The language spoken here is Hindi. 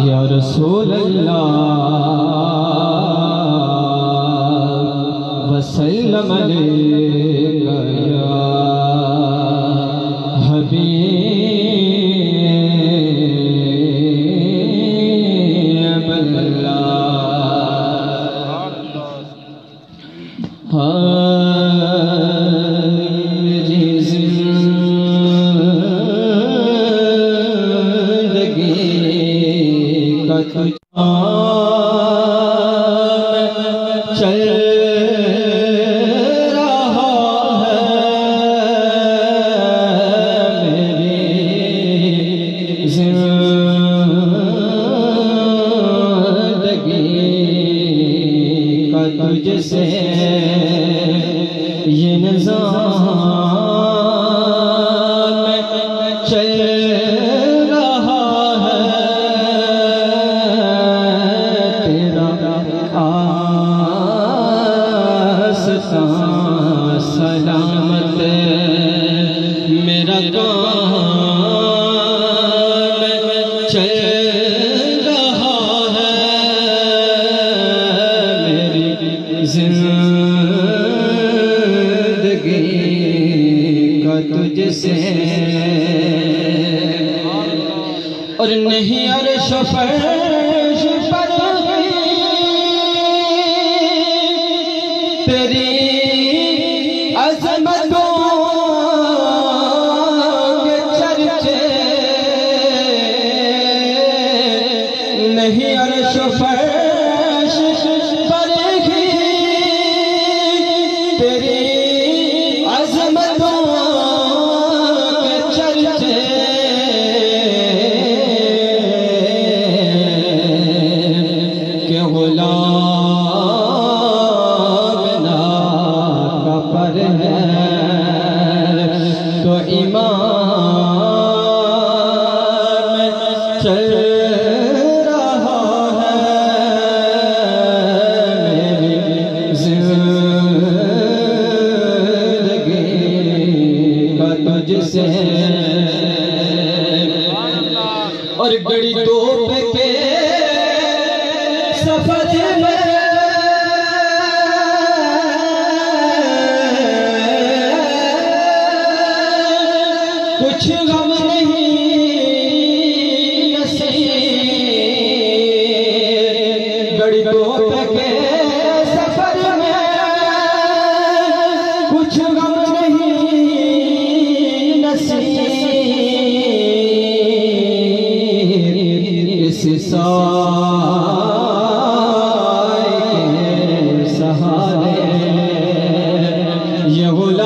या रसूल अल्लाह वसल्लम अलैका या हबीब अल्लाह। मेरी जिंदगी का तुझा चल रहा है, मेरी जिंदगी का तुझसे ये निज़ाम चल रहा है, तेरा आस्ता सलामत मेरा काम चल रहा है, मेरी जिंदगी का तुझसे और नहीं अर्श फर्श पर तेरी अज़मतों के चर्चे, नहीं अर्श फर्श पर ही तेरी अज़मतों के चर्चे, के गुलाम ना का पर है तो ईमान चल रहा है, मेरी जिंदगी का तुझसे और गड़ी तोप के सफर में कुछ गम नहीं नसीब, गड़ी तोप के सफर में कुछ गम नहीं नसीब, इस साए के सहारे ये गुलाम